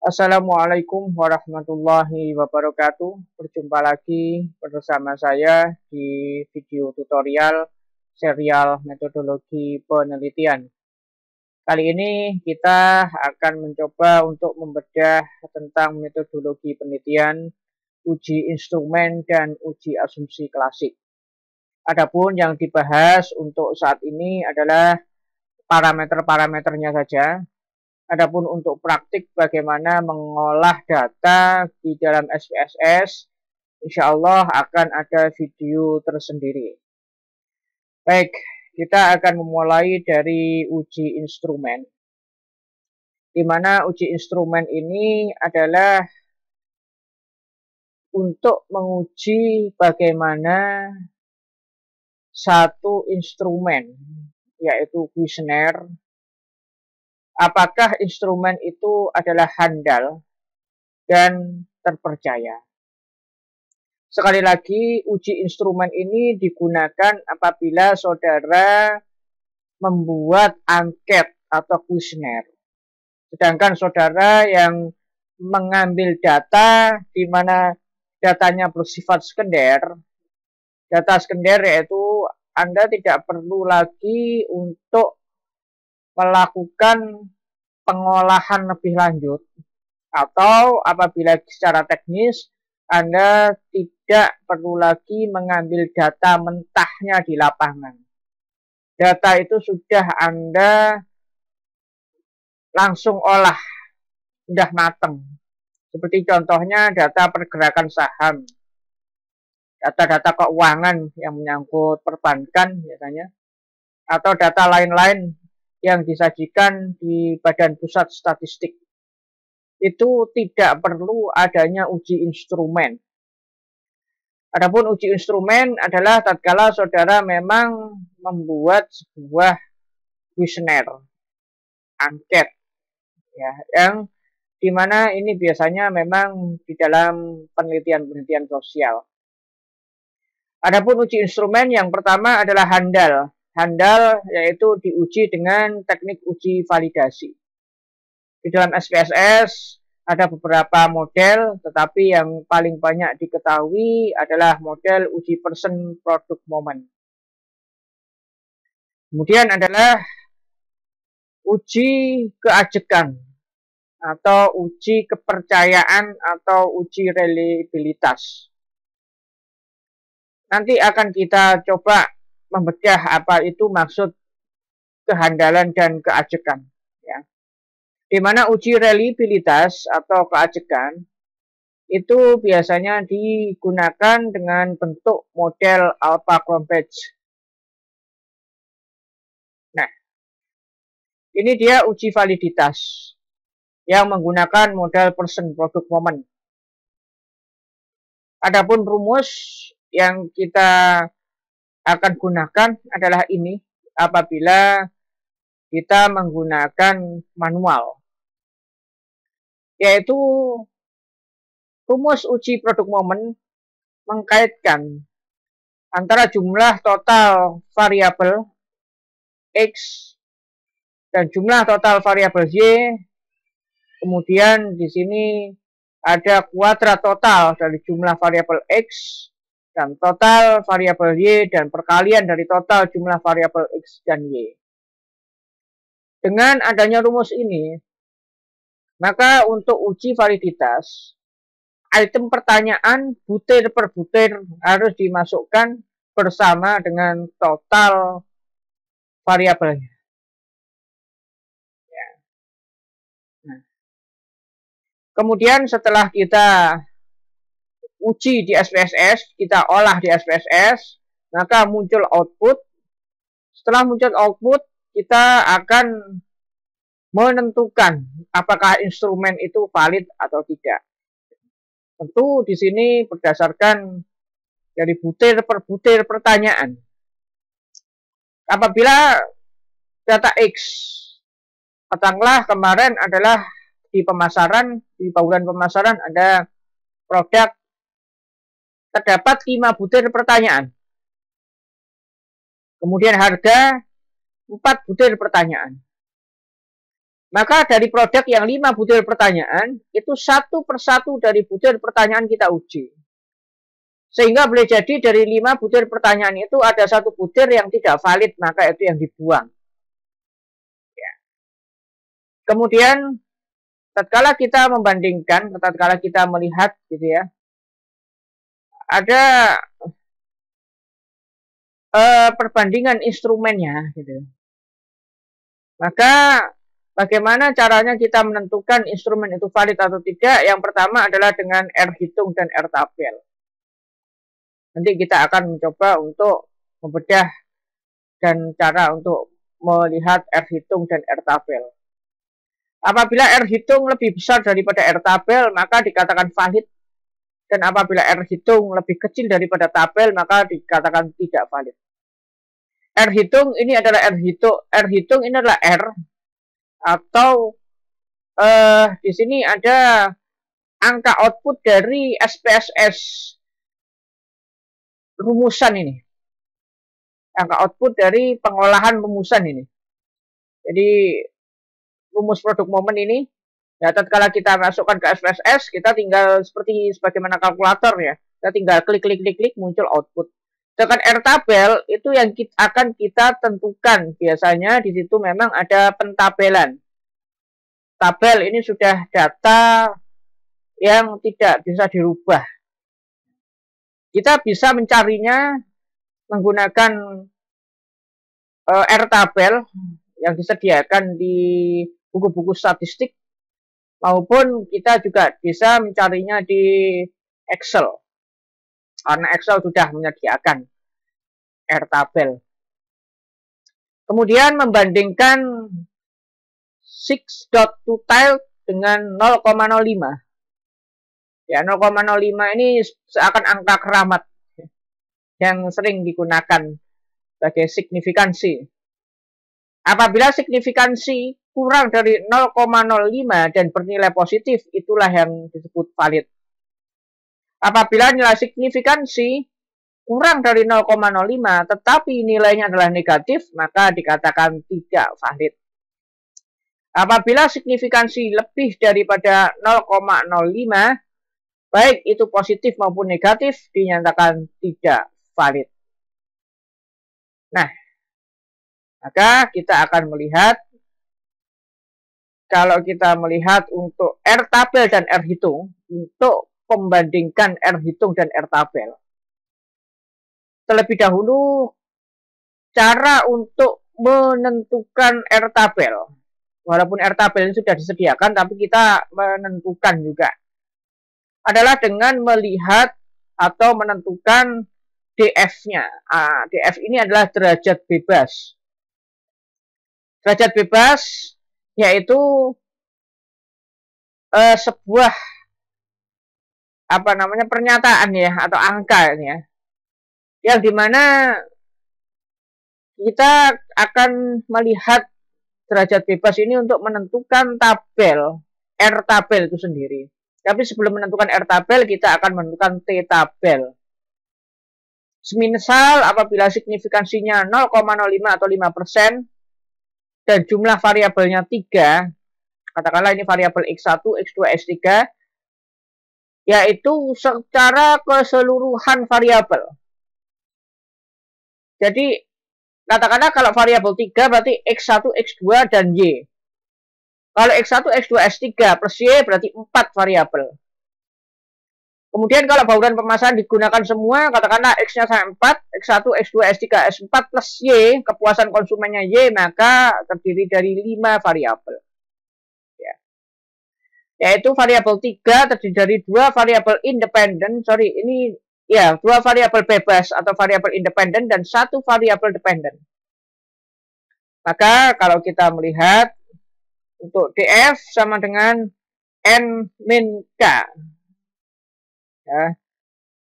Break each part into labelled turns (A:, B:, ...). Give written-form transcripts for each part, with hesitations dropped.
A: Assalamualaikum warahmatullahi wabarakatuh. Berjumpa lagi bersama saya di video tutorial serial metodologi penelitian. Kali ini kita akan mencoba untuk membedah tentang metodologi penelitian, uji instrumen, dan uji asumsi klasik. Adapun yang dibahas untuk saat ini adalah parameter-parameternya saja. Adapun untuk praktik bagaimana mengolah data di dalam SPSS, insya Allah akan ada video tersendiri. Baik, kita akan memulai dari uji instrumen. Di mana uji instrumen ini adalah untuk menguji bagaimana satu instrumen, yaitu kuesioner, apakah instrumen itu adalah handal dan terpercaya. Sekali lagi, uji instrumen ini digunakan apabila saudara membuat angket atau kuesioner. Sedangkan saudara yang mengambil data di mana datanya bersifat sekunder, data sekunder yaitu Anda tidak perlu lagi untuk melakukan pengolahan lebih lanjut, atau apabila secara teknis Anda tidak perlu lagi mengambil data mentahnya di lapangan. Data itu sudah Anda langsung olah, sudah matang. Seperti contohnya data pergerakan saham, data-data keuangan yang menyangkut perbankan biasanya, atau data lain-lain yang disajikan di Badan Pusat Statistik. Itu tidak perlu adanya uji instrumen. Adapun uji instrumen adalah tatkala saudara memang membuat sebuah kuesioner, angket, ya, yang dimana ini biasanya memang di dalam penelitian-penelitian sosial. Adapun uji instrumen yang pertama adalah handal. Handal yaitu diuji dengan teknik uji validasi. Di dalam SPSS ada beberapa model, tetapi yang paling banyak diketahui adalah model uji person product moment. Kemudian adalah uji keajekan atau uji kepercayaan atau uji reliabilitas. Nanti akan kita coba membedah apa itu maksud kehandalan dan keajekan. Ya. Di mana uji reliabilitas atau keajekan itu biasanya digunakan dengan bentuk model Alpha-Cronbach. Nah, ini dia uji validitas yang menggunakan model person product moment. Adapun rumus yang kita akan gunakan adalah ini apabila kita menggunakan manual, yaitu rumus uji produk moment mengkaitkan antara jumlah total variabel X dan jumlah total variabel Y. Kemudian di sini ada kuadrat total dari jumlah variabel X dan total variabel Y dan perkalian dari total jumlah variabel X dan Y. Dengan adanya rumus ini, maka untuk uji validitas, item pertanyaan butir per butir harus dimasukkan bersama dengan total variabelnya. Ya. Nah. Kemudian setelah kita uji di SPSS, kita olah di SPSS, maka muncul output. Setelah muncul output, kita akan menentukan apakah instrumen itu valid atau tidak. Tentu di sini berdasarkan dari butir per butir pertanyaan. Apabila data X, katakanlah kemarin adalah di pemasaran, di bauran pemasaran ada produk, terdapat 5 butir pertanyaan. Kemudian harga 4 butir pertanyaan. Maka dari produk yang 5 butir pertanyaan, itu satu persatu dari butir pertanyaan kita uji. Sehingga boleh jadi dari 5 butir pertanyaan itu ada satu butir yang tidak valid, maka itu yang dibuang. Ya. Kemudian, tatkala kita membandingkan, tatkala kita melihat gitu ya, ada perbandingan instrumennya gitu. Maka bagaimana caranya kita menentukan instrumen itu valid atau tidak? Yang pertama adalah dengan R hitung dan R tabel. Nanti kita akan mencoba untuk membedah dan cara untuk melihat R hitung dan R tabel. Apabila R hitung lebih besar daripada R tabel, maka dikatakan valid. Dan apabila R hitung lebih kecil daripada tabel, maka dikatakan tidak valid. R hitung ini adalah R hitung ini adalah R, atau di sini ada angka output dari SPSS rumusan ini. Angka output dari pengolahan rumusan ini. Jadi rumus produk momen ini, ya tatkala kita masukkan ke SPSS, kita tinggal seperti sebagaimana kalkulator ya. Kita tinggal klik muncul output. Sedangkan R tabel itu yang akan kita tentukan. Biasanya di situ memang ada pentabelan. Tabel ini sudah data yang tidak bisa dirubah. Kita bisa mencarinya menggunakan R tabel yang disediakan di buku-buku statistik, maupun kita juga bisa mencarinya di Excel. Karena Excel sudah menyediakan R tabel. Kemudian membandingkan 6.2tile dengan 0,05. Ya, 0,05 ini seakan angka keramat yang sering digunakan sebagai signifikansi. Apabila signifikansi kurang dari 0,05 dan bernilai positif, itulah yang disebut valid. Apabila nilai signifikansi kurang dari 0,05 tetapi nilainya adalah negatif, maka dikatakan tidak valid. Apabila signifikansi lebih daripada 0,05, baik itu positif maupun negatif, dinyatakan tidak valid. Nah, maka kita akan melihat, kalau kita melihat untuk R tabel dan R hitung, untuk membandingkan R hitung dan R tabel. Terlebih dahulu, cara untuk menentukan R tabel. Walaupun R tabel ini sudah disediakan, tapi kita menentukan juga. Adalah dengan melihat atau menentukan DF-nya. DF ini adalah derajat bebas. Derajat bebas yaitu sebuah pernyataan ya, atau angka ya, yang dimana kita akan melihat derajat bebas ini untuk menentukan tabel, R tabel itu sendiri. Tapi sebelum menentukan R tabel, kita akan menentukan T tabel. Semisal apabila signifikansinya 0,05 atau 5% dan jumlah variabelnya 3, katakanlah ini variabel X1, X2, X3, yaitu secara keseluruhan variabel. Jadi katakanlah kalau variabel 3 berarti X1, X2, dan Y. Kalau X1, X2, X3 plus Y berarti 4 variabel. Kemudian kalau bauran pemasangan digunakan semua, katakanlah X-nya sampai 4, X1, X2, X3, X4 plus Y, kepuasan konsumennya Y, maka terdiri dari 5 variabel. Ya. Yaitu variabel 3 terdiri dari 2 variabel independen, dua variabel bebas atau variabel independen dan 1 variabel dependen. Maka kalau kita melihat untuk DF sama dengan N-K. Ya.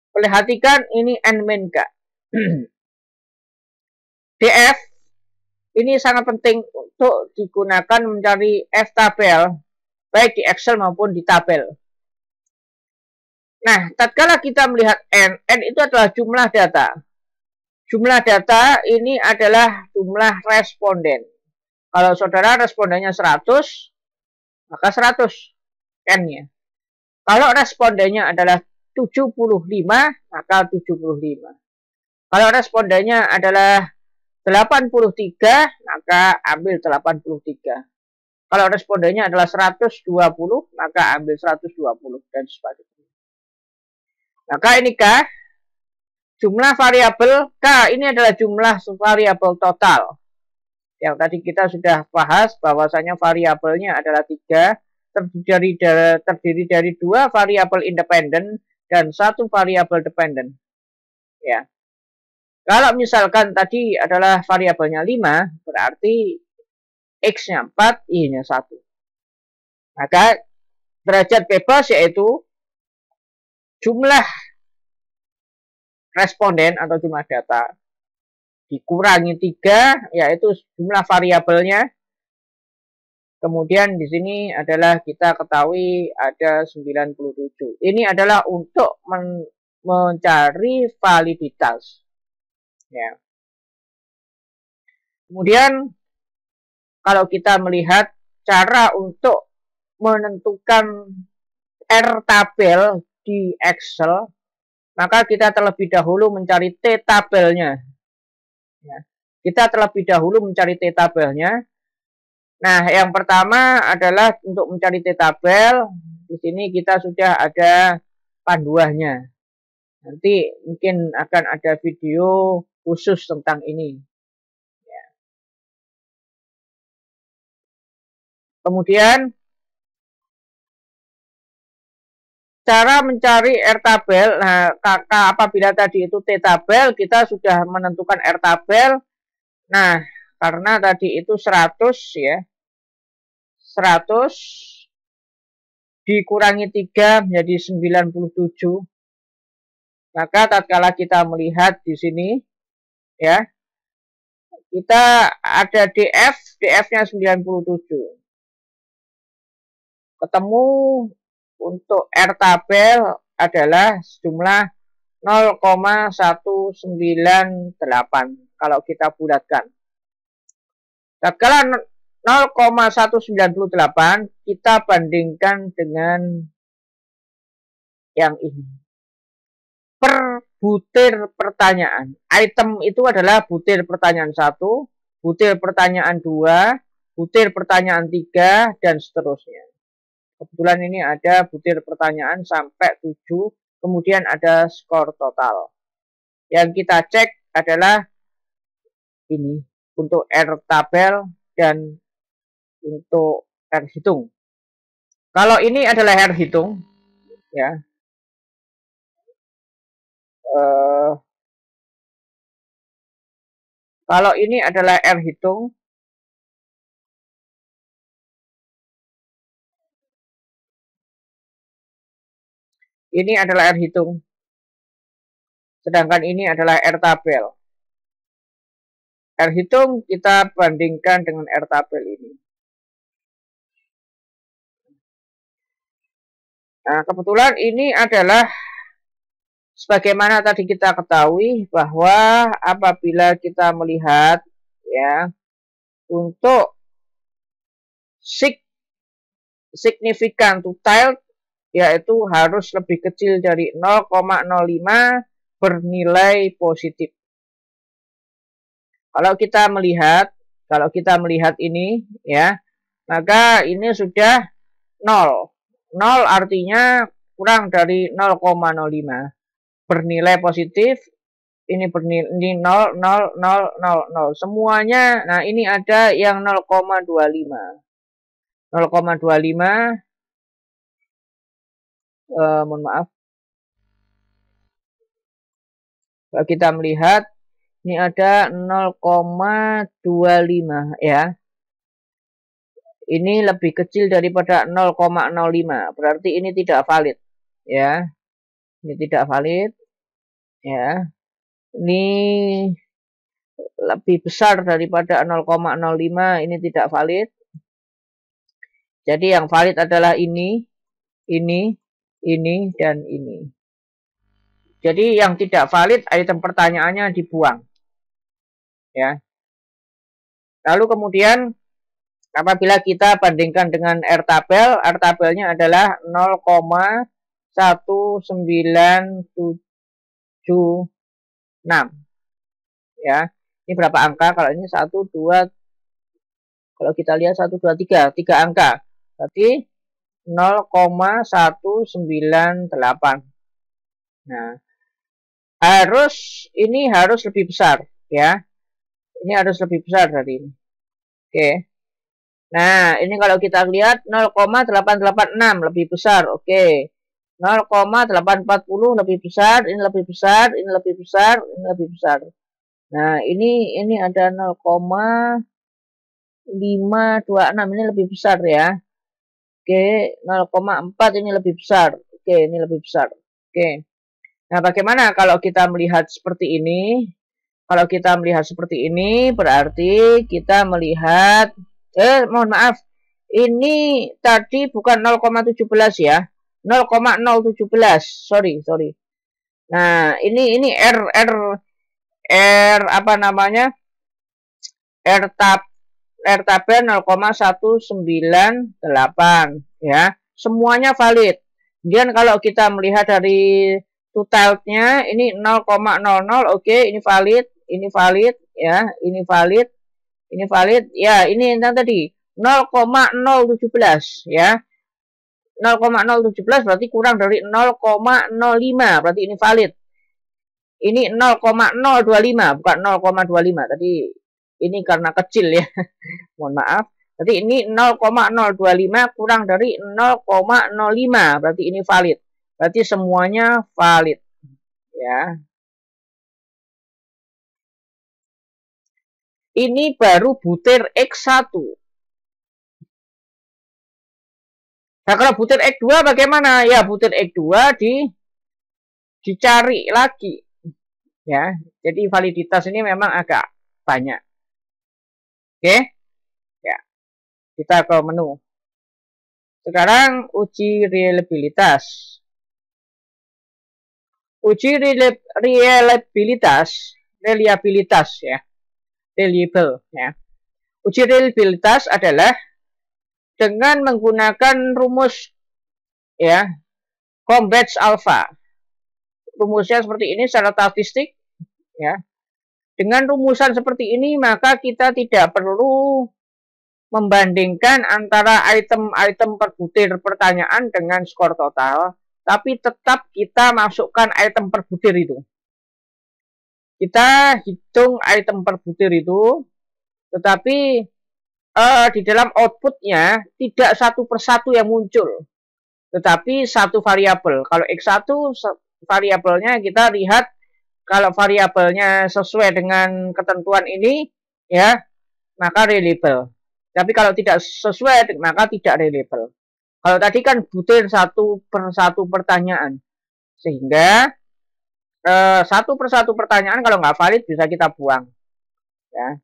A: Perhatikan ini N-K. DF ini sangat penting untuk digunakan mencari F tabel, baik di Excel maupun di tabel. Nah, tatkala kita melihat N itu adalah jumlah data. Jumlah data ini adalah jumlah responden. Kalau saudara respondennya 100, maka 100 N-nya. Kalau respondennya adalah 75, maka 75. Kalau respondennya adalah 83, maka ambil 83. Kalau respondennya adalah 120, maka ambil 120 dan sebagainya. Maka ini K, jumlah variabel K ini adalah jumlah variabel total. Yang tadi kita sudah bahas bahwasanya variabelnya adalah 3, terdiri dari 2 variabel independen dan 1 variabel dependen. Ya. Kalau misalkan tadi adalah variabelnya 5, berarti X-nya 4, Y-nya 1. Maka derajat bebas yaitu jumlah responden atau jumlah data dikurangi 3, yaitu jumlah variabelnya. Kemudian di sini adalah kita ketahui ada 97. Ini adalah untuk mencari validitas. Ya. Kemudian kalau kita melihat cara untuk menentukan R tabel di Excel, maka kita terlebih dahulu mencari T tabelnya. Ya. Kita terlebih dahulu mencari T tabelnya. Nah, yang pertama adalah untuk mencari T tabel. Di sini kita sudah ada panduannya. Nanti mungkin akan ada video khusus tentang ini. Ya. Kemudian cara mencari R tabel. Nah, apabila tadi itu T tabel, kita sudah menentukan R tabel. Nah, karena tadi itu 100 ya. 100 dikurangi 3 menjadi 97. Maka tatkala kita melihat di sini ya, kita ada DF-nya 97. Ketemu untuk R tabel adalah jumlah 0,198 kalau kita bulatkan. Tatkala 0,198 kita bandingkan dengan yang ini. Per butir pertanyaan. Item itu adalah butir pertanyaan 1, butir pertanyaan 2, butir pertanyaan 3, dan seterusnya. Kebetulan ini ada butir pertanyaan sampai 7, kemudian ada skor total. Yang kita cek adalah ini, untuk R tabel dan untuk R hitung. Kalau ini adalah R hitung, ya. Kalau ini adalah R hitung, ini adalah R hitung, sedangkan ini adalah R tabel. R hitung kita bandingkan dengan R tabel ini. Nah, kebetulan ini adalah sebagaimana tadi kita ketahui bahwa apabila kita melihat ya untuk signifikan to tilde yaitu harus lebih kecil dari 0,05 bernilai positif. Kalau kita melihat ini ya, maka ini sudah 0. 0 artinya kurang dari 0,05. Bernilai positif, ini bernilai ini 0, 0, 0, 0, 0. Semuanya, nah ini ada yang 0,25. 0,25, mohon maaf. Kalau kita melihat, ini ada 0,25 ya. Ini lebih kecil daripada 0,05. Berarti ini tidak valid. Ya. Ini tidak valid. Ya. Ini lebih besar daripada 0,05. Ini tidak valid. Jadi yang valid adalah ini, dan ini. Jadi yang tidak valid item pertanyaannya dibuang. Ya. Lalu kemudian Apabila kita bandingkan dengan R tabelnya adalah 0,1976 ya. Ini berapa angka? Kalau ini 1 2, kalau kita lihat 1 2 3 angka. Berarti 0,198. Nah, ini harus lebih besar ya. Ini harus lebih besar dari ini. Oke. Nah, ini kalau kita lihat 0,886 lebih besar. Oke. 0,840 lebih besar, ini lebih besar, ini lebih besar, ini lebih besar. Nah, ini ada 0,526, ini lebih besar ya. Oke, 0,4 ini lebih besar. Oke, ini lebih besar. Oke. Nah, bagaimana kalau kita melihat seperti ini? Kalau kita melihat seperti ini, berarti kita melihat, mohon maaf, ini tadi bukan 0,17 ya, 0,017, sorry. Nah, ini R apa namanya? R tabel 0,198 ya. Semuanya valid. Kemudian kalau kita melihat dari totalnya ini 0,00, oke, ini valid ya, ini valid ya, ini yang tadi 0,017 ya. 0,017 berarti kurang dari 0,05, berarti ini valid. Ini 0,025 bukan 0,25 tadi, ini karena kecil ya. Mohon maaf. Jadi ini 0,025 kurang dari 0,05 berarti ini valid. Berarti semuanya valid ya. Ini baru butir X1. Nah, kalau butir X2 bagaimana? Ya, butir X2 dicari lagi. Ya, jadi validitas ini memang agak banyak. Oke? Ya. Kita ke menu. Sekarang uji reliabilitas. Uji reliabilitas ya. Reliable ya. Uji reliabilitas adalah dengan menggunakan rumus ya, Combats alpha. Rumusnya seperti ini secara statistik ya. Dengan rumusan seperti ini maka kita tidak perlu membandingkan antara item-item per butir pertanyaan dengan skor total, tapi tetap kita masukkan item per butir itu. Kita hitung item per butir itu, tetapi di dalam outputnya tidak satu persatu yang muncul, tetapi satu variabel. Kalau X1 variabelnya kita lihat, kalau variabelnya sesuai dengan ketentuan ini ya, maka reliable. Tapi kalau tidak sesuai maka tidak reliable. Kalau tadi kan butir satu persatu pertanyaan, sehingga satu persatu pertanyaan kalau nggak valid bisa kita buang ya.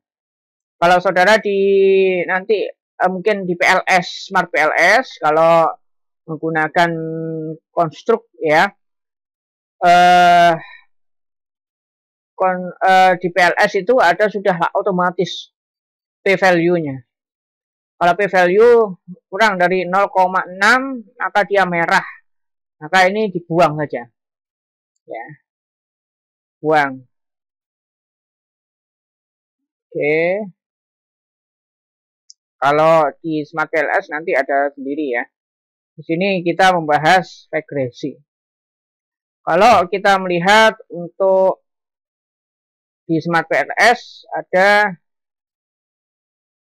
A: Kalau saudara nanti mungkin di PLS, Smart PLS, kalau menggunakan konstruk ya, di PLS itu ada sudah otomatis p-value-nya. Kalau p-value kurang dari 0,6 maka dia merah, maka ini dibuang saja ya, buang. Oke. Kalau di Smart PLS nanti ada sendiri ya. Di sini kita membahas regresi. Kalau kita melihat untuk di Smart PLS ada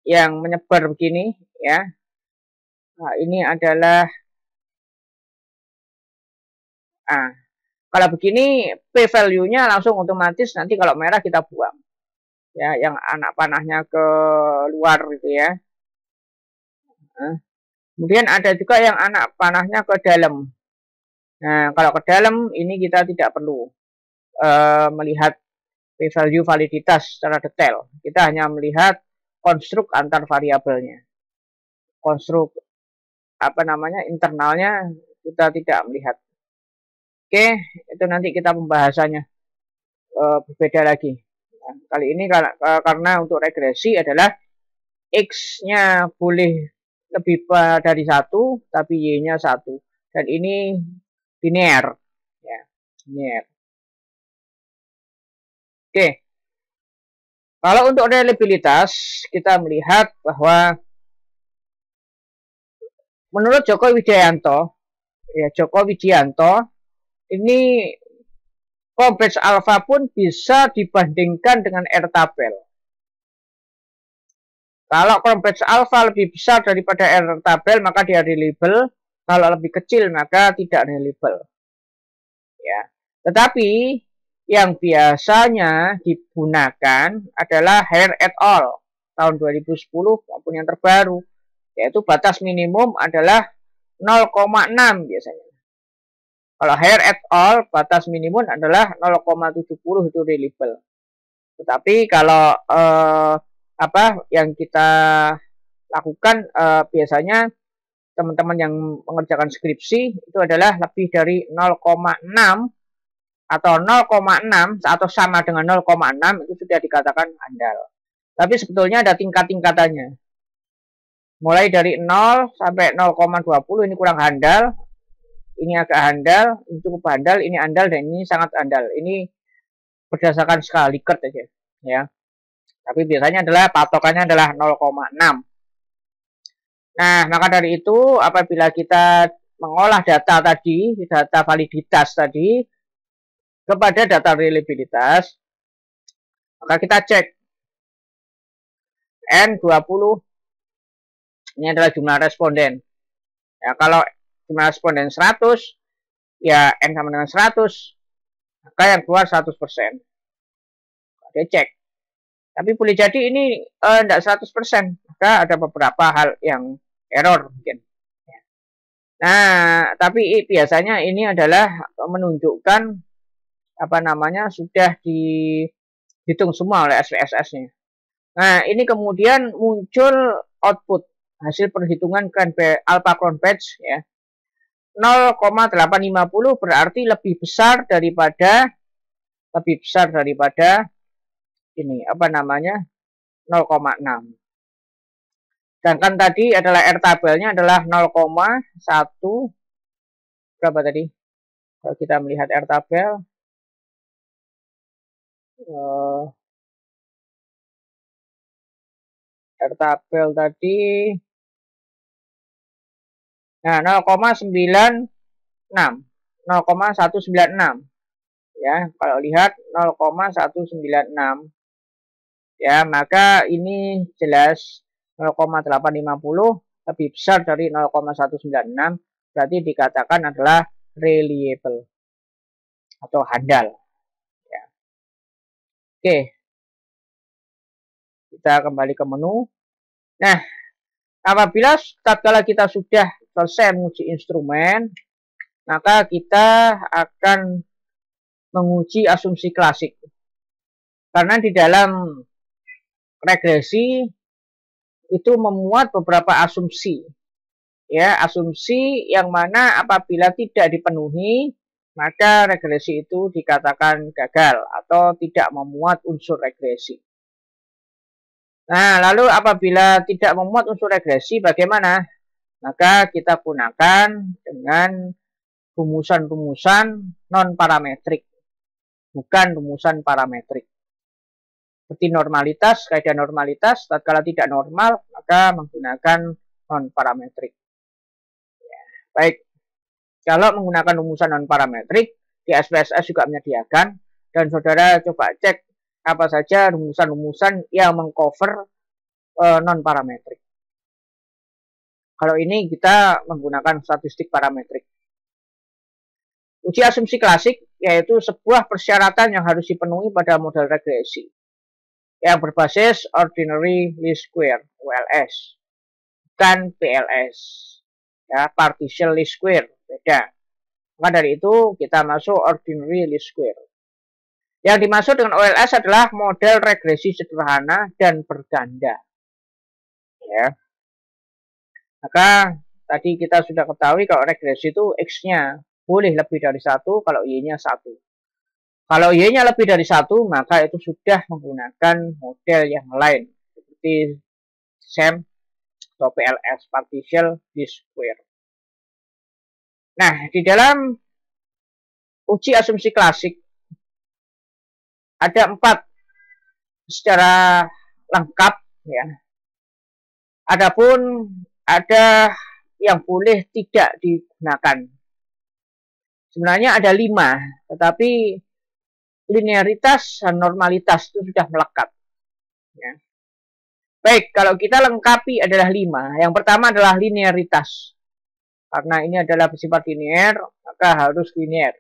A: yang menyebar begini ya. Nah, ini adalah kalau begini p-value-nya langsung otomatis, nanti kalau merah kita buang. Ya, yang anak panahnya ke luar gitu ya. Kemudian ada juga yang anak panahnya ke dalam. Nah, kalau ke dalam ini kita tidak perlu melihat p-value validitas secara detail. Kita hanya melihat konstruk antar variabelnya. Konstruk internalnya kita tidak melihat. Oke, itu nanti kita pembahasannya berbeda lagi. Nah, kali ini karena untuk regresi adalah X-nya boleh lebih dari 1, tapi Y-nya 1. Dan ini linear. Ya, linear. Oke. Kalau untuk reliabilitas, kita melihat bahwa menurut Joko Widianto, ini Cambridge Alpha pun bisa dibandingkan dengan R-tabel. Kalau Cambridge Alpha lebih besar daripada R-tabel, maka dia reliable. Kalau lebih kecil, maka tidak reliable. Ya. Tetapi yang biasanya digunakan adalah Hare et al. Tahun 2010 maupun yang terbaru, yaitu batas minimum adalah 0,6 biasanya. Kalau Hare et al. Batas minimum adalah 0,70 itu reliable. Tetapi kalau yang kita lakukan biasanya teman-teman yang mengerjakan skripsi itu adalah lebih dari 0,6 atau 0,6 atau sama dengan 0,6 itu sudah dikatakan handal. Tapi sebetulnya ada tingkat-tingkatannya. Mulai dari 0 sampai 0,20 ini kurang handal, ini agak handal, ini cukup handal, ini handal, dan ini sangat handal. Ini berdasarkan skala Likert aja, ya. Tapi biasanya adalah patokannya adalah 0,6. Nah, maka dari itu apabila kita mengolah data tadi, data validitas tadi, kepada data reliabilitas, maka kita cek N20 ini adalah jumlah responden. Ya, kalau jumlah responden 100, ya N sama dengan 100, maka yang keluar 100%. Dia cek. Tapi boleh jadi ini tidak 100%, maka ada beberapa hal yang error mungkin. Nah, tapi biasanya ini adalah menunjukkan sudah dihitung semua oleh SPSS-nya. Nah, ini kemudian muncul output hasil perhitungan alpha Cronpachs ya. 0,850 berarti lebih besar daripada ini 0,6. Sedangkan tadi adalah R-tabelnya adalah 0,1 berapa tadi? Kalau kita melihat R-tabel tadi nah 0,96 ya, kalau lihat 0,196 ya, maka ini jelas 0,850 lebih besar dari 0,196, berarti dikatakan adalah reliable atau handal ya. Oke, kita kembali ke menu. Nah, apabila tatkala kita sudah selesai menguji instrumen, maka kita akan menguji asumsi klasik. Karena di dalam regresi itu memuat beberapa asumsi. Ya, asumsi yang mana apabila tidak dipenuhi, maka regresi itu dikatakan gagal atau tidak memuat unsur regresi. Nah, lalu apabila tidak memuat unsur regresi, bagaimana? Maka kita gunakan dengan rumusan-rumusan non-parametrik, bukan rumusan parametrik. Seperti normalitas, kaidah normalitas, tatkala tidak normal, maka menggunakan non-parametrik. Ya, baik, kalau menggunakan rumusan non-parametrik, di SPSS juga menyediakan, dan saudara coba cek apa saja rumusan-rumusan yang mengcover non-parametrik. Kalau ini kita menggunakan statistik parametrik. Uji asumsi klasik yaitu sebuah persyaratan yang harus dipenuhi pada model regresi yang berbasis ordinary least square (OLS), bukan PLS. Ya, partial least square beda. Maka dari itu kita masuk ordinary least square. Yang dimaksud dengan OLS adalah model regresi sederhana dan berganda. Ya. Maka tadi kita sudah ketahui kalau regresi itu X-nya boleh lebih dari 1, kalau Y-nya 1. Kalau Y-nya lebih dari 1, maka itu sudah menggunakan model yang lain. Seperti SEM atau PLS, partial least square. Nah, di dalam uji asumsi klasik ada 4 secara lengkap ya. Adapun ada yang boleh tidak digunakan. Sebenarnya ada 5, tetapi linearitas dan normalitas itu sudah melekat. Ya. Baik, kalau kita lengkapi adalah 5. Yang pertama adalah linearitas. Karena ini adalah bersifat linear, maka harus linear.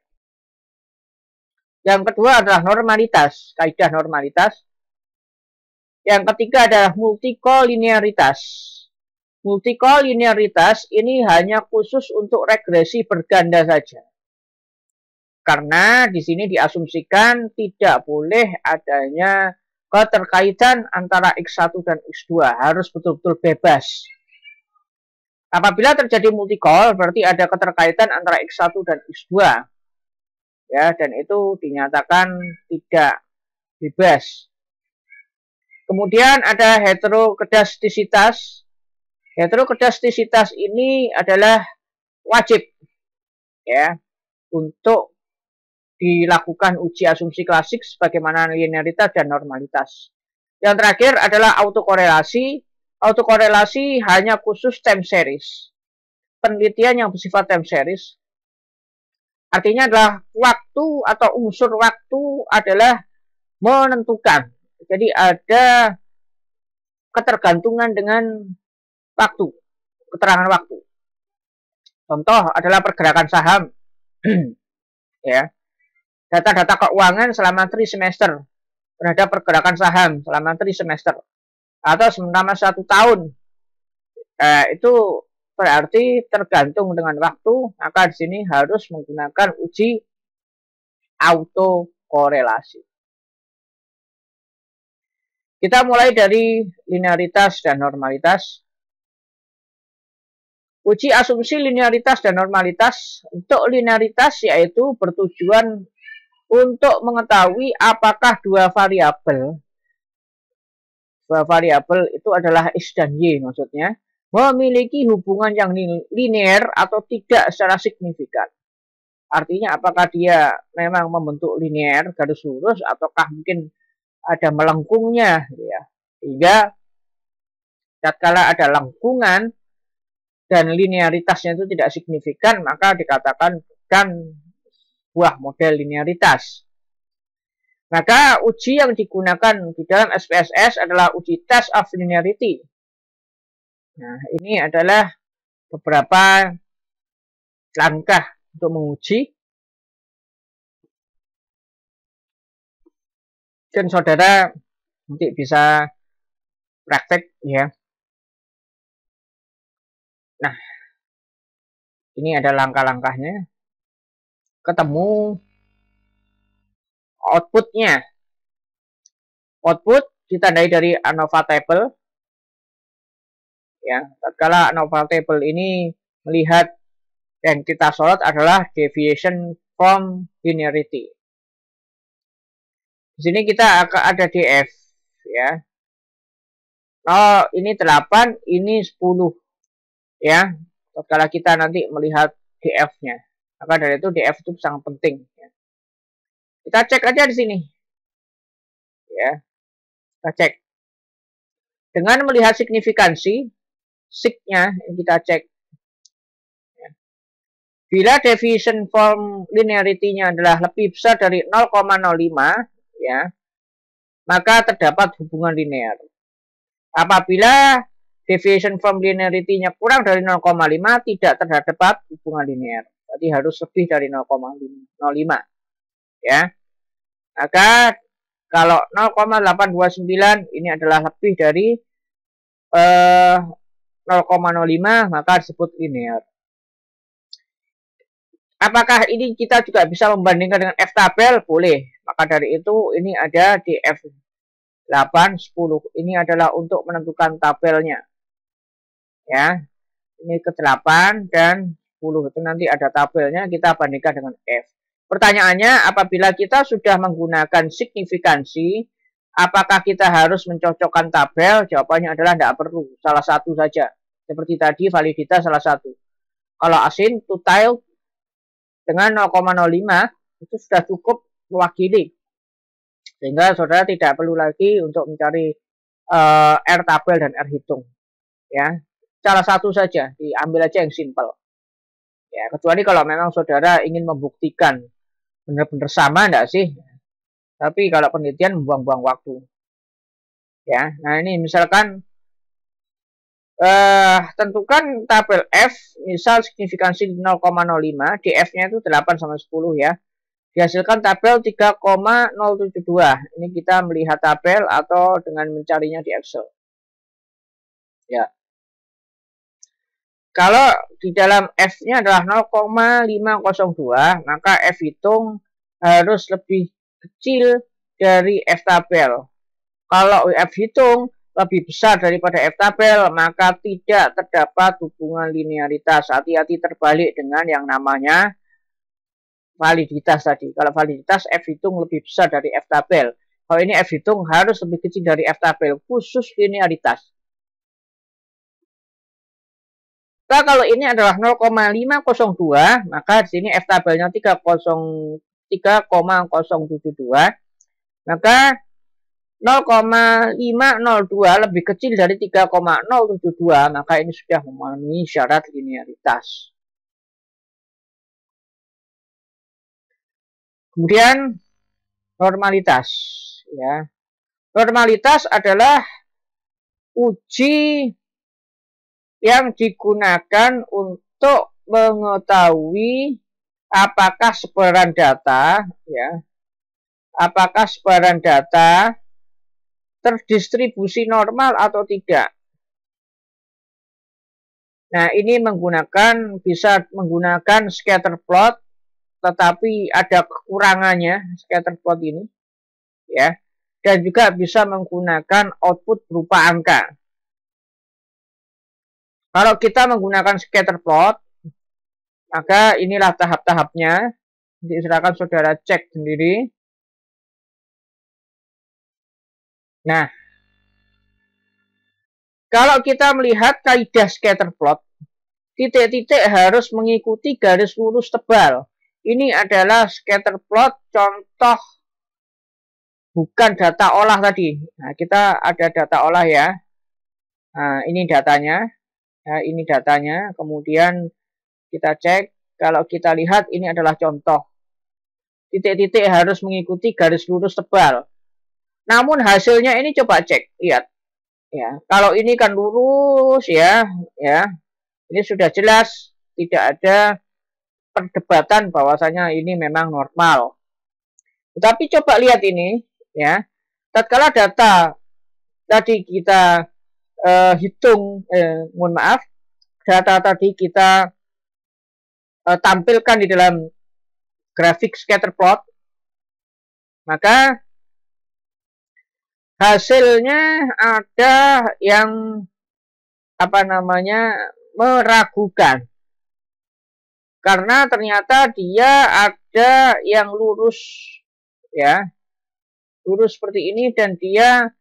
A: Yang kedua adalah normalitas, kaidah normalitas. Yang ketiga adalah multikolinearitas. Multikolinearitas ini hanya khusus untuk regresi berganda saja. Karena di sini diasumsikan tidak boleh adanya keterkaitan antara X1 dan X2. Harus betul-betul bebas. Apabila terjadi multikol, berarti ada keterkaitan antara X1 dan X2. Ya, dan itu dinyatakan tidak bebas. Kemudian ada heterokedastisitas. Heterokedastisitas ini adalah wajib ya untuk dilakukan uji asumsi klasik sebagaimana linearitas dan normalitas. Yang terakhir adalah autokorelasi. Autokorelasi hanya khusus time series. Penelitian yang bersifat time series artinya adalah waktu atau unsur waktu adalah menentukan. Jadi ada ketergantungan dengan waktu, keterangan waktu. Contoh adalah pergerakan saham. Ya. Data-data keuangan selama 3 semester terhadap pergerakan saham selama 3 semester atau selama 1 tahun. Itu berarti tergantung dengan waktu, maka di sini harus menggunakan uji autokorelasi. Kita mulai dari linearitas dan normalitas. Uji asumsi linearitas dan normalitas. Untuk linearitas yaitu bertujuan untuk mengetahui apakah dua variabel itu adalah X dan Y maksudnya, memiliki hubungan yang linear atau tidak secara signifikan. Artinya apakah dia memang membentuk linear garis lurus ataukah mungkin ada melengkungnya ya. Sehingga tatkala ada lengkungan dan linearitasnya itu tidak signifikan, maka dikatakan bukan buah model linearitas. Maka uji yang digunakan di dalam SPSS adalah uji test of linearity. Nah, ini adalah beberapa langkah untuk menguji. Dan saudara nanti bisa praktek ya. Nah, ini ada langkah-langkahnya. Ketemu outputnya. Output ditandai dari ANOVA table. Ya, tatkala ANOVA table ini melihat yang kita sorot adalah deviation from linearity. Di sini kita akan ada DF ya. Oh, ini 8, ini 10. Ya. Tatkala kita nanti melihat DF-nya. Maka dari itu DF itu sangat penting ya. Kita cek aja di sini. Ya. Kita cek. Dengan melihat signifikansi, sig-nya kita cek. Ya. Bila deviation from linearity-nya adalah lebih besar dari 0,05, ya, maka terdapat hubungan linear. Apabila deviation from linearity-nya kurang dari 0,5, tidak terdapat hubungan linear. Berarti harus lebih dari 0,05. Ya. Maka kalau 0,829 ini adalah lebih dari 0,05, maka disebut linear. Apakah ini kita juga bisa membandingkan dengan F-tabel? Boleh. Maka dari itu ini ada di F8, 10. Ini adalah untuk menentukan tabelnya. Ya. Ini ke-8 dan 10. Itu nanti ada tabelnya, kita bandingkan dengan F. Pertanyaannya, apabila kita sudah menggunakan signifikansi, Apakah kita harus mencocokkan tabel? Jawabannya adalah tidak perlu, salah satu saja. Seperti tadi validitas salah satu. Kalau asymptote dengan 0,05 itu sudah cukup mewakili. Sehingga saudara tidak perlu lagi untuk mencari R tabel dan R hitung. Ya, salah satu saja, diambil aja yang simple. Ya, kecuali kalau memang saudara ingin membuktikan benar-benar sama enggak sih? Tapi kalau penelitian membuang-buang waktu. Ya, nah ini misalkan tentukan tabel F, misal signifikansi 0,05, DF-nya itu 8 sama 10 ya. Dihasilkan tabel 3,072. Ini kita melihat tabel atau dengan mencarinya di Excel. Ya. Kalau di dalam F-nya adalah 0,502, maka F hitung harus lebih kecil dari F tabel. Kalau F hitung lebih besar daripada F tabel, maka tidak terdapat hubungan linearitas. Hati-hati terbalik dengan yang namanya validitas tadi. Kalau validitas F hitung lebih besar dari F tabel. Kalau ini F hitung harus lebih kecil dari F tabel, khusus linearitas. Nah, kalau ini adalah 0,502, maka di sini F tabelnya 3,072, maka 0,502 lebih kecil dari 3,072, maka ini sudah memenuhi syarat linearitas. Kemudian normalitas, ya. Normalitas adalah uji yang digunakan untuk mengetahui apakah sebaran data, ya, apakah sebaran data terdistribusi normal atau tidak. Nah, ini bisa menggunakan scatter plot, tetapi ada kekurangannya scatter plot ini, ya. Dan juga bisa menggunakan output berupa angka. Kalau kita menggunakan scatter plot, maka inilah tahap-tahapnya. Silakan saudara cek sendiri. Nah, kalau kita melihat kaidah scatter plot, titik-titik harus mengikuti garis lurus tebal. Ini adalah scatter plot contoh, bukan data olah tadi. Nah, kita ada data olah ya. Nah, ini datanya. Nah, ini datanya. Kemudian kita cek. Kalau kita lihat, ini adalah contoh. Titik-titik harus mengikuti garis lurus tebal. Namun hasilnya ini coba cek, lihat. Ya, kalau ini kan lurus ya. Ini sudah jelas tidak ada perdebatan bahwasanya ini memang normal. Tetapi coba lihat ini ya. Tatkala data tadi kita mohon maaf, data tadi kita tampilkan di dalam grafik scatter plot, maka hasilnya ada yang meragukan, karena ternyata dia ada yang lurus ya, lurus seperti ini dan dia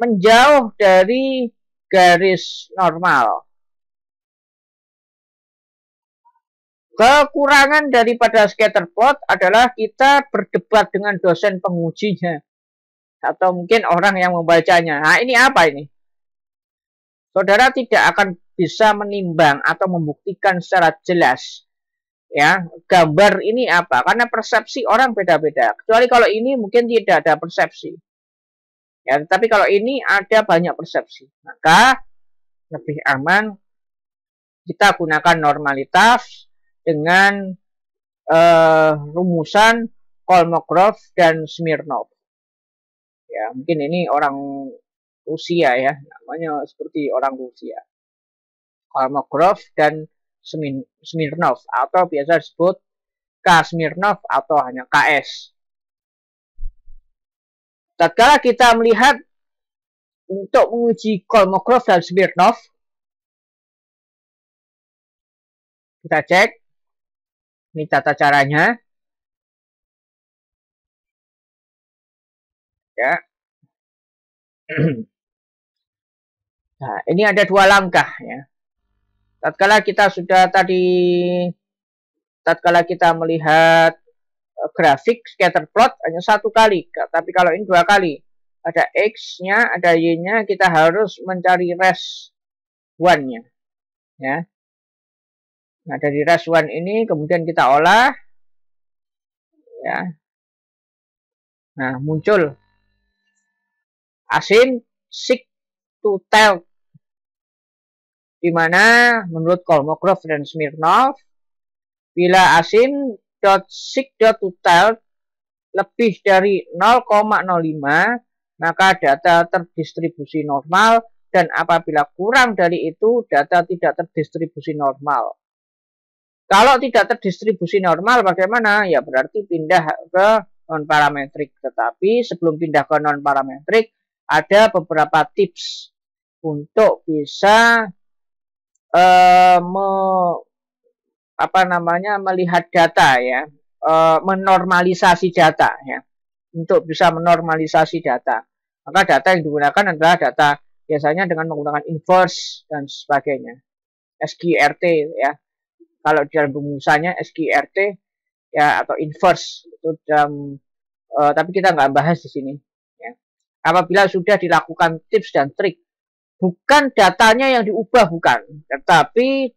A: menjauh dari garis normal. Kekurangan daripada scatter plot adalah kita berdebat dengan dosen pengujinya atau mungkin orang yang membacanya. Nah, ini apa ini? Saudara tidak akan bisa menimbang atau membuktikan secara jelas ya gambar ini apa, karena persepsi orang beda-beda. Kecuali kalau ini mungkin tidak ada persepsi. Ya, tapi kalau ini ada banyak persepsi, maka lebih aman kita gunakan normalitas dengan rumusan Kolmogorov dan Smirnov. Ya, mungkin ini orang Rusia ya, namanya seperti orang Rusia. Kolmogorov dan Smirnov atau biasa disebut K Smirnov atau hanya KS. Tatkala kita melihat untuk menguji Kolmogorov dan Smirnov, kita cek ini tata caranya. Ya, Nah, ini ada dua langkah ya. Tatkala kita melihat grafik scatter plot hanya satu kali, tapi kalau ini dua kali, ada X-nya, ada Y-nya, kita harus mencari res 1-nya ya. Nah, dari res 1 ini kemudian kita olah ya. Nah, muncul asin seek to tell, di mana menurut Kolmogorov dan Smirnov, bila asin.seek.toTel lebih dari 0,05 maka data terdistribusi normal, dan apabila kurang dari itu data tidak terdistribusi normal. Kalau tidak terdistribusi normal bagaimana? Ya berarti pindah ke non-parametrik. Tetapi sebelum pindah ke non-parametrik ada beberapa tips untuk bisa melihat data ya, menormalisasi data ya. Untuk bisa menormalisasi data, maka data yang digunakan adalah data biasanya dengan menggunakan inverse dan sebagainya, SQRT ya. Kalau dalam rumusannya SQRT ya atau inverse itu dalam, tapi kita nggak bahas di sini ya. Apabila sudah dilakukan tips dan trik, bukan datanya yang diubah, bukan, tetapi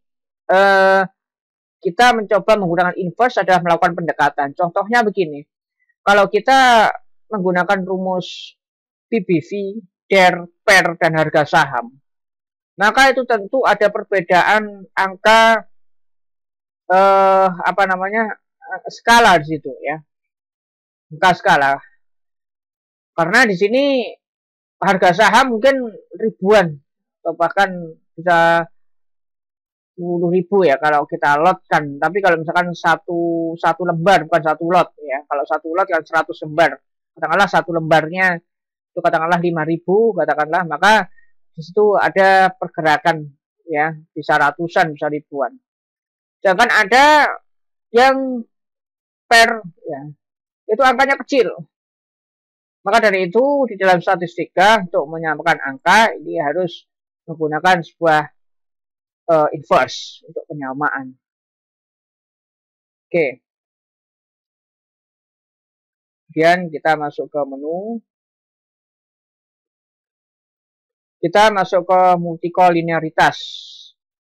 A: kita mencoba menggunakan inverse adalah melakukan pendekatan. Contohnya begini, kalau kita menggunakan rumus PBV, DER, PER, dan harga saham, maka itu tentu ada perbedaan angka skala di situ ya, angka skala. Karena di sini harga saham mungkin ribuan atau bahkan bisa 10.000 ya kalau kita lotkan. Tapi kalau misalkan satu lembar, bukan satu lot ya. Kalau satu lot kan 100 lembar. Katakanlah satu lembarnya itu katakanlah 5.000 katakanlah, maka di situ ada pergerakan ya, bisa ratusan, bisa ribuan. Sedangkan ada yang per ya, itu angkanya kecil. Maka dari itu di dalam statistika untuk menyampaikan angka ini harus menggunakan sebuah inverse untuk penyamaan. Oke. Kemudian kita masuk ke menu. Kita masuk ke multikolinearitas.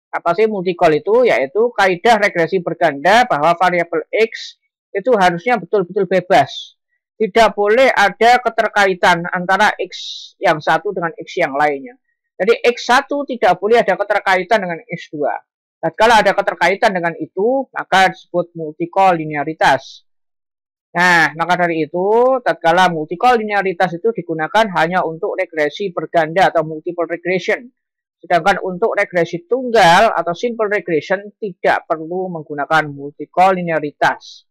A: Apa sih multikol itu? Yaitu kaidah regresi berganda bahwa variabel X itu harusnya betul-betul bebas. Tidak boleh ada keterkaitan antara X yang satu dengan X yang lainnya. Jadi X1 tidak boleh ada keterkaitan dengan X2. Tatkala ada keterkaitan dengan itu, maka disebut multikolinearitas. Nah, maka dari itu, tatkala multikolinearitas itu digunakan hanya untuk regresi berganda atau multiple regression. Sedangkan untuk regresi tunggal atau simple regression tidak perlu menggunakan multikolinearitas.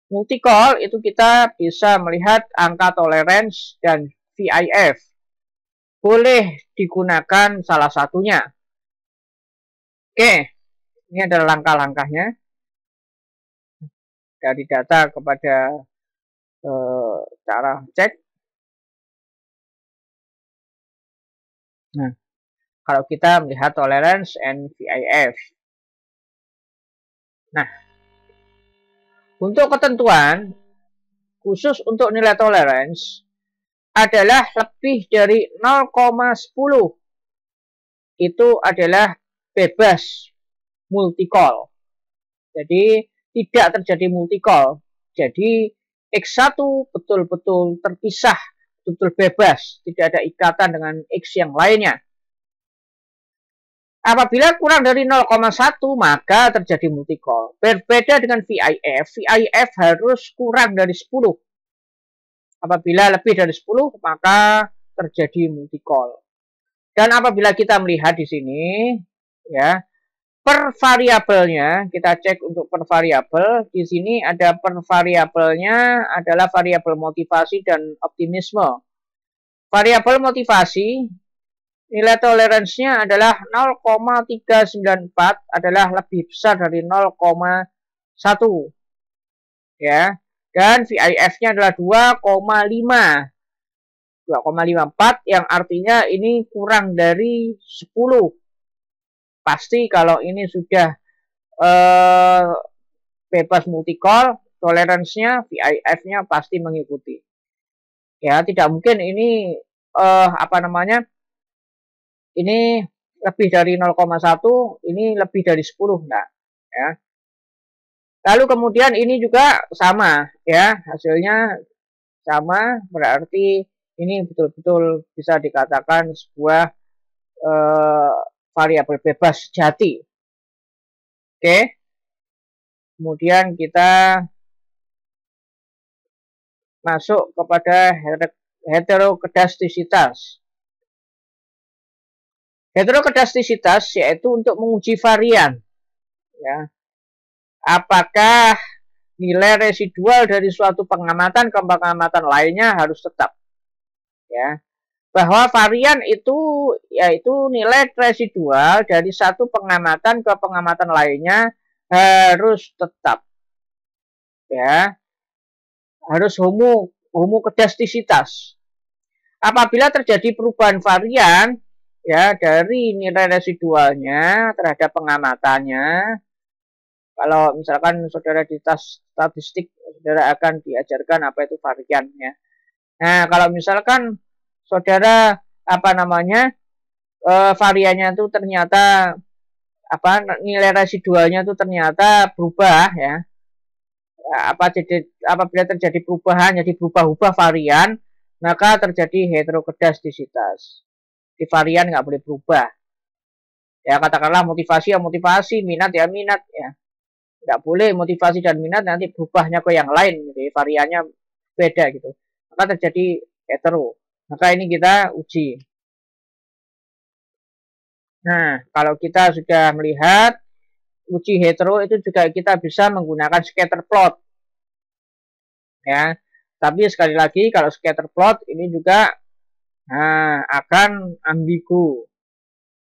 A: Multikol itu kita bisa melihat angka tolerance dan VIF. Boleh digunakan salah satunya. Oke, ini adalah langkah-langkahnya. Dari data kepada cara cek. Nah, kalau kita melihat tolerance and VIF. Nah, untuk ketentuan khusus untuk nilai tolerance adalah lebih dari 0,10 itu adalah bebas multikol. Jadi tidak terjadi multikol. Jadi X1 betul-betul terpisah, betul-betul bebas, tidak ada ikatan dengan X yang lainnya. Apabila kurang dari 0,1 maka terjadi multikol. Berbeda dengan VIF, VIF harus kurang dari 10. Apabila lebih dari 10 maka terjadi multikol. Dan apabila kita melihat di sini ya, per variabelnya, kita cek untuk per variabel. Di sini ada per variabelnya adalah variabel motivasi dan optimisme. Variabel motivasi nilai toleransinya adalah 0,394 adalah lebih besar dari 0,1 ya. Dan VIF-nya adalah 2,5. 2,54 yang artinya ini kurang dari 10. Pasti kalau ini sudah bebas multicall, toleransinya VIF-nya pasti mengikuti. Ya, tidak mungkin ini apa namanya? Ini lebih dari 0,1, ini lebih dari 10, enggak, ya. Lalu kemudian ini juga sama, ya, hasilnya sama, berarti ini betul-betul bisa dikatakan sebuah variabel bebas sejati. Oke, kemudian kita masuk kepada heterokedastisitas. Heterokedastisitas yaitu untuk menguji varian, ya. Apakah nilai residual dari suatu pengamatan ke pengamatan lainnya harus tetap, ya. Bahwa varian itu yaitu nilai residual dari satu pengamatan ke pengamatan lainnya harus tetap, ya, harus homokedastisitas. Apabila terjadi perubahan varian, ya, dari nilai residualnya terhadap pengamatannya, kalau misalkan saudara di tas statistik, saudara akan diajarkan apa itu varian, ya. Nah, kalau misalkan saudara apa namanya variannya itu ternyata apa nilai residualnya itu ternyata berubah, ya. Apabila terjadi perubahan jadi berubah-ubah varian, maka terjadi heterokedastisitas. Di varian nggak boleh berubah. Ya, katakanlah motivasi ya motivasi, minat ya minat, ya. Nggak boleh motivasi dan minat nanti berubahnya ke yang lain, jadi variannya beda gitu. Maka terjadi hetero. Maka ini kita uji. Nah, kalau kita sudah melihat uji hetero itu juga kita bisa menggunakan scatter plot, ya. Tapi sekali lagi kalau scatter plot ini juga akan ambigu.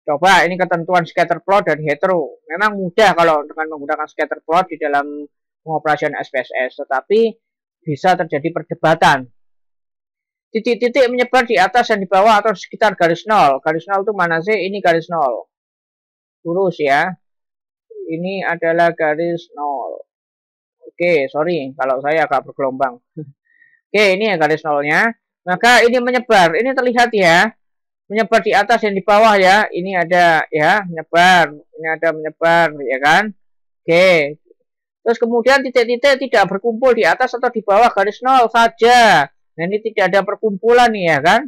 A: Coba ini ketentuan scatter plot dan hetero. Memang mudah kalau dengan menggunakan scatter plot di dalam pengoperasian SPSS, tetapi bisa terjadi perdebatan. Titik-titik menyebar di atas dan di bawah atau sekitar garis nol. Garis nol itu mana sih? Ini garis nol. Lurus, ya. Ini adalah garis nol. Oke, sorry kalau saya agak bergelombang. Oke, ini ya garis nolnya. Maka ini menyebar. Ini terlihat, ya. Menyebar di atas dan di bawah, ya. Ini ada, ya, menyebar. Ini ada menyebar, ya kan? Oke. Terus kemudian titik-titik tidak berkumpul di atas atau di bawah garis nol saja. Nah, ini tidak ada perkumpulan nih, ya kan?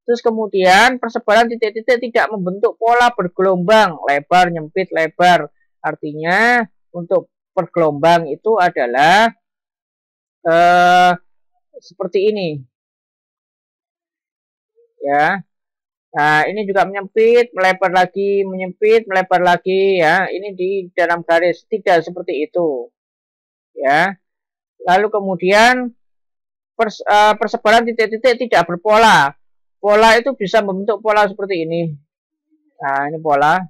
A: Terus kemudian persebaran titik-titik tidak membentuk pola bergelombang, lebar, nyempit, lebar. Artinya untuk bergelombang itu adalah seperti ini. Ya. Nah, ini juga menyempit, melebar lagi, menyempit, melebar lagi, ya. Ini di dalam garis, tidak seperti itu. Ya. Lalu kemudian persebaran titik-titik tidak berpola. Pola itu bisa membentuk pola seperti ini. Nah, ini pola.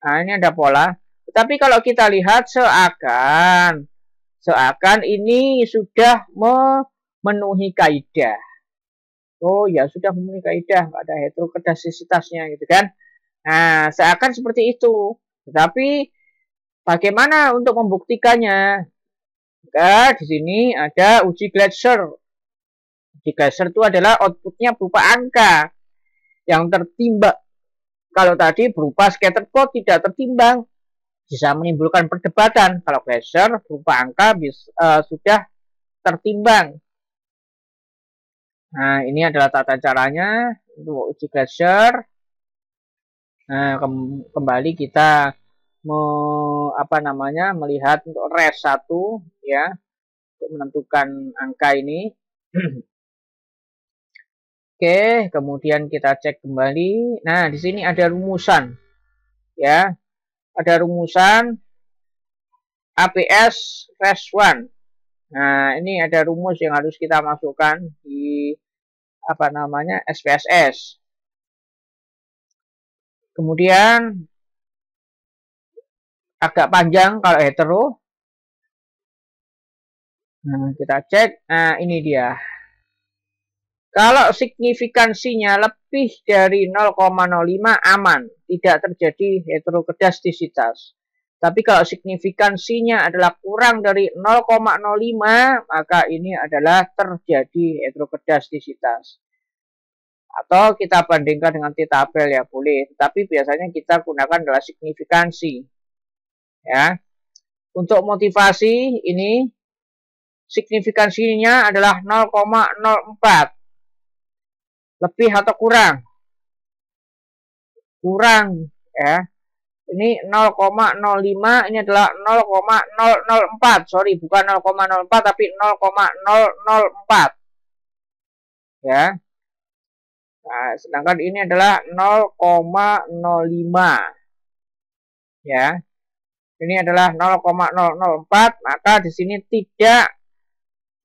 A: Nah, ini ada pola. Tapi kalau kita lihat seakan ini sudah memenuhi kaidah. Oh ya, sudah memenuhi kaidah, nggak ada heterokedastisitasnya gitu kan. Nah, seakan seperti itu. Tetapi bagaimana untuk membuktikannya? Maka di sini ada uji Gleiser. Uji Gleiser itu adalah outputnya berupa angka yang tertimbang. Kalau tadi berupa scatter plot tidak tertimbang, bisa menimbulkan perdebatan. Kalau Gleiser berupa angka sudah tertimbang. Nah, ini adalah tata caranya untuk uji Gleiser. Nah, kembali kita melihat untuk res 1, ya, untuk menentukan angka ini. Oke, kemudian kita cek kembali. Nah, di sini ada rumusan, ya, ada rumusan APS res 1. Nah, ini ada rumus yang harus kita masukkan di SPSS. Kemudian agak panjang kalau hetero. Nah, kita cek. Nah, ini dia. Kalau signifikansinya lebih dari 0,05 aman, tidak terjadi heterokedastisitas. Tapi kalau signifikansinya adalah kurang dari 0,05, maka ini adalah terjadi heterokedastisitas. Atau kita bandingkan dengan T-tabel ya boleh, tapi biasanya kita gunakan adalah signifikansi. Ya. Untuk motivasi ini signifikansinya adalah 0,04. Lebih atau kurang? Kurang ya. Ini 0,05, ini adalah 0,004. Sorry, bukan 0,04 tapi 0,004. Ya. Nah, sedangkan ini adalah 0,05. Ya. Ini adalah 0,004, maka di sini tidak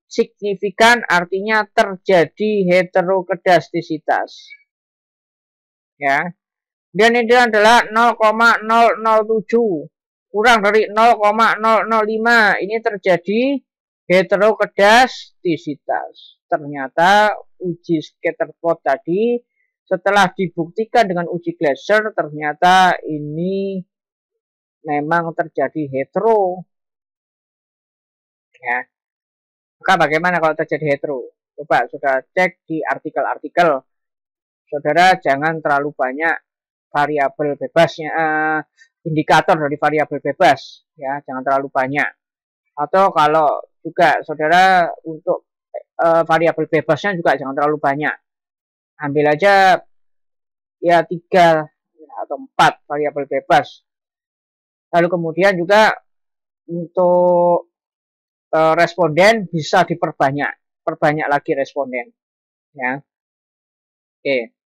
A: signifikan, artinya terjadi heterokedastisitas. Ya. Dan ini adalah 0,007, kurang dari 0,005, ini terjadi heterokedastisitas. Ternyata uji scatterplot tadi setelah dibuktikan dengan uji Glasser, ternyata ini memang terjadi hetero. Ya. Maka bagaimana kalau terjadi hetero? Coba sudah cek di artikel-artikel. Saudara jangan terlalu banyak variabel bebasnya, indikator dari variabel bebas, ya jangan terlalu banyak. Atau kalau juga saudara untuk variabel bebasnya juga jangan terlalu banyak. Ambil aja ya 3 atau 4 variabel bebas. Lalu kemudian juga untuk responden bisa diperbanyak, perbanyak lagi responden, ya. Oke.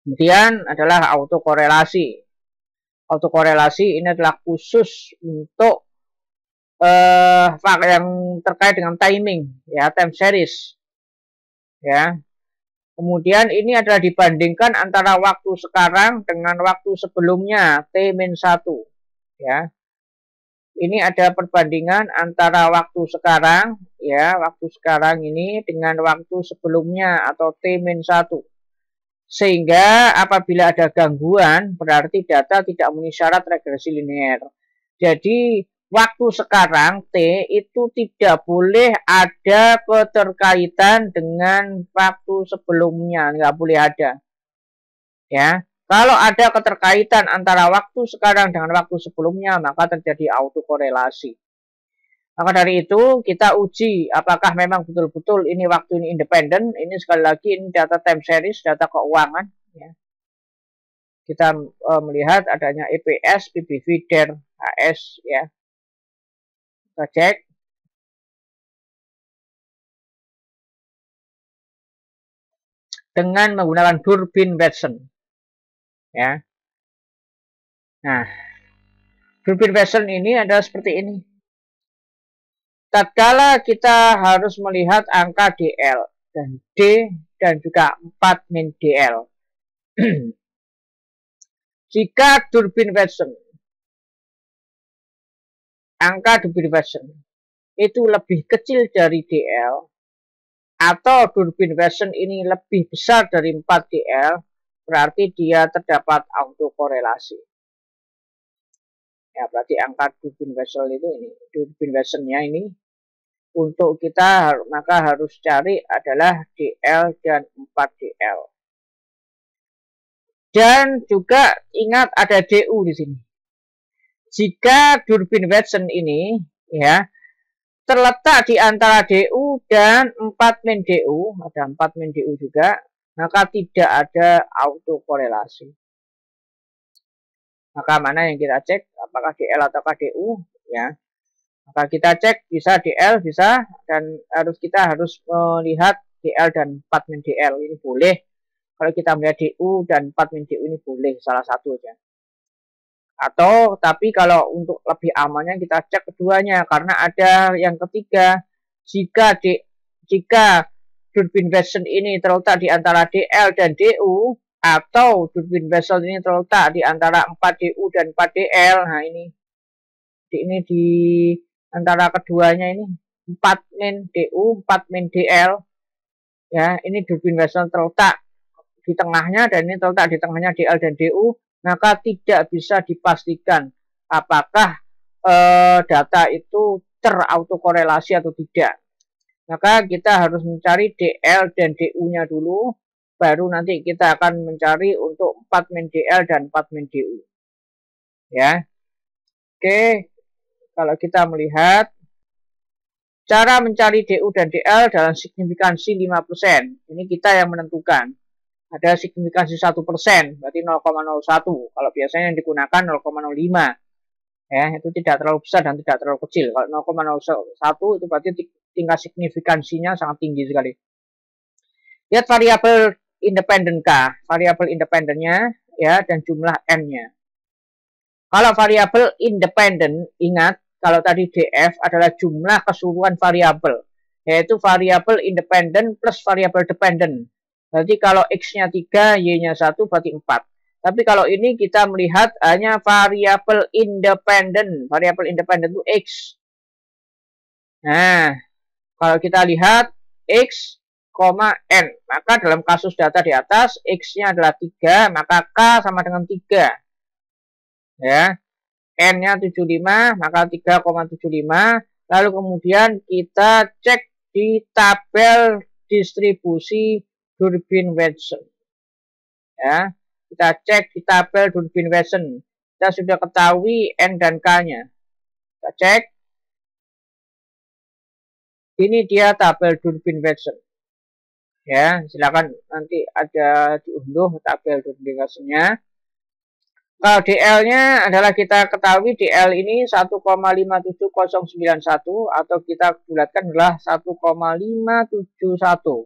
A: Kemudian adalah autokorelasi. Autokorelasi ini adalah khusus untuk yang terkait dengan timing, ya, time series, ya. Kemudian ini adalah dibandingkan antara waktu sekarang dengan waktu sebelumnya T-1, ya. Ini ada perbandingan antara waktu sekarang, ya, waktu sekarang ini dengan waktu sebelumnya atau T-1. Sehingga apabila ada gangguan, berarti data tidak memenuhi syarat regresi linear. Jadi, waktu sekarang T itu tidak boleh ada keterkaitan dengan waktu sebelumnya, nggak boleh ada. Ya. Kalau ada keterkaitan antara waktu sekarang dengan waktu sebelumnya, maka terjadi autokorelasi. Maka dari itu, kita uji apakah memang betul-betul ini waktu ini independen. Ini sekali lagi, ini data time series, data keuangan. Ya. Kita melihat adanya EPS, PBV, DER, HS. Ya. Kita cek. Dengan menggunakan Durbin-Watson. Ya. Nah, Durbin-Watson ini adalah seperti ini. Tatkala kita harus melihat angka DL dan D dan juga 4 min DL. Jika Durbin-Watson, angka Durbin-Watson itu lebih kecil dari DL, atau Durbin-Watson ini lebih besar dari 4 DL, berarti dia terdapat autokorelasi. Ya, berarti angka Durbin-Watson itu ini, Durbin-Watson-nya ini untuk kita maka harus cari adalah DL dan 4DL. Dan juga ingat ada DU di sini. Jika Durbin-Watson ini ya terletak di antara DU dan 4 min DU, ada 4 min DU juga, maka tidak ada autokorelasi. Maka mana yang kita cek, apakah DL atau DU, ya. Maka kita cek bisa DL, bisa, dan kita harus melihat DL dan 4 min DL ini boleh. Kalau kita melihat DU dan 4 min DU ini boleh, salah satu aja. Atau, tapi kalau untuk lebih amannya kita cek keduanya, karena ada yang ketiga, jika Durbin-Watson ini terletak di antara DL dan DU, atau Durbin-Watson ini terletak di antara 4DU dan 4DL, nah ini di antara keduanya ini 4 min DU, 4 min DL. Ya, ini Durbin Watson terletak di tengahnya dan ini terletak di tengahnya DL dan DU, maka tidak bisa dipastikan apakah data itu terautokorelasi atau tidak. Maka kita harus mencari DL dan DU-nya dulu, baru nanti kita akan mencari untuk 4 min DL dan 4 min DU. Ya. Oke, kalau kita melihat cara mencari DU dan DL dalam signifikansi 5%. Ini kita yang menentukan. Ada signifikansi 1%, berarti 0,01. Kalau biasanya yang digunakan 0,05. Ya, itu tidak terlalu besar dan tidak terlalu kecil. Kalau 0,01 itu berarti tingkat signifikansinya sangat tinggi sekali. Lihat variabel independen K, variabel independennya ya, dan jumlah N-nya. Kalau variabel independen, ingat kalau tadi DF adalah jumlah keseluruhan variabel, yaitu variabel independen plus variabel dependen. Berarti kalau X-nya 3, Y-nya 1 berarti 4. Tapi kalau ini kita melihat hanya variabel independen. Variabel independen itu X. Nah, kalau kita lihat X, N. Maka dalam kasus data di atas, X-nya adalah 3, maka K sama dengan 3. Ya, N-nya 75, maka 3,75. Lalu kemudian kita cek di tabel distribusi Durbin Watson. Ya. Kita cek di tabel Durbin Watson. Kita sudah ketahui N dan K-nya. Kita cek. Ini dia tabel Durbin Watson. Ya, silakan nanti ada diunduh tabel Durbin Watson-nya. Kalau DL-nya adalah kita ketahui DL ini 1,57091 atau kita bulatkan adalah 1,571.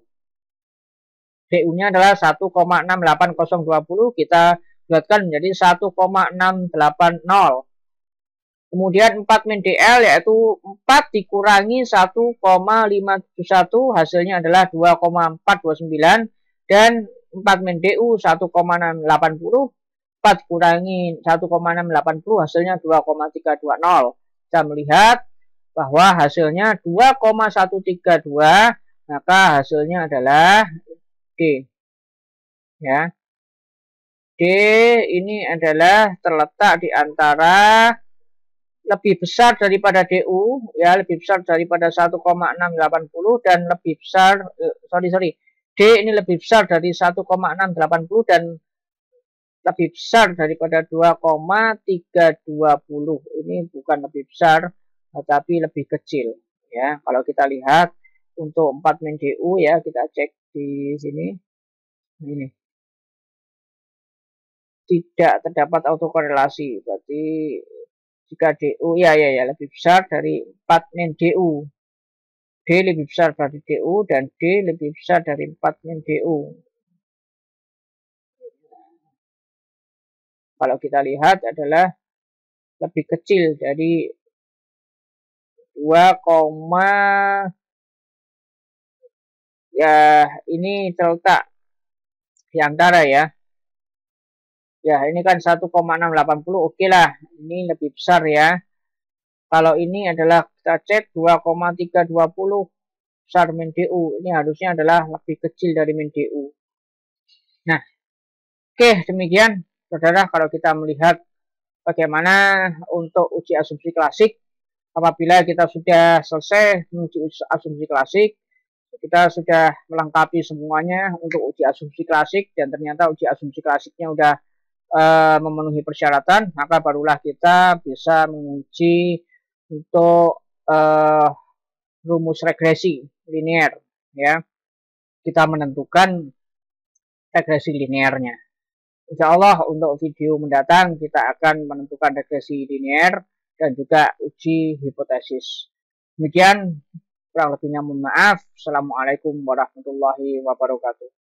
A: DU-nya adalah 1,68020, kita bulatkan menjadi 1,680. Kemudian 4 min DL yaitu 4 dikurangi 1,571 hasilnya adalah 2,429 dan 4 min DU 1,680, 4 kurangi 1,680 hasilnya 2,320. Kita melihat bahwa hasilnya 2,132, maka hasilnya adalah D. Ya. D ini adalah terletak di antara lebih besar daripada DU, ya, lebih besar daripada 1,680 dan lebih besar D ini lebih besar dari 1,680 dan lebih besar daripada 2,320. Ini bukan lebih besar tetapi lebih kecil, ya. Kalau kita lihat untuk 4 min DU, ya, kita cek di sini, ini tidak terdapat autokorelasi, berarti jika DU ya lebih besar dari 4 min DU, D lebih besar dari DU dan D lebih besar dari 4 min DU. Kalau kita lihat adalah lebih kecil dari 2, ya, ini terletak di antara, ya. Ya, ini kan 1,680, oke lah. Ini lebih besar, ya. Kalau ini adalah kita cek 2,320 besar min DU. Ini harusnya adalah lebih kecil dari min DU. Nah, oke, demikian, saudara, kalau kita melihat bagaimana untuk uji asumsi klasik. Apabila kita sudah selesai menguji asumsi klasik, kita sudah melengkapi semuanya untuk uji asumsi klasik dan ternyata uji asumsi klasiknya udah memenuhi persyaratan, maka barulah kita bisa menguji untuk rumus regresi linear, ya. Kita menentukan regresi linearnya. Insya Allah untuk video mendatang kita akan menentukan regresi linear dan juga uji hipotesis. Demikian, kurang lebihnya mohon maaf. Assalamualaikum warahmatullahi wabarakatuh.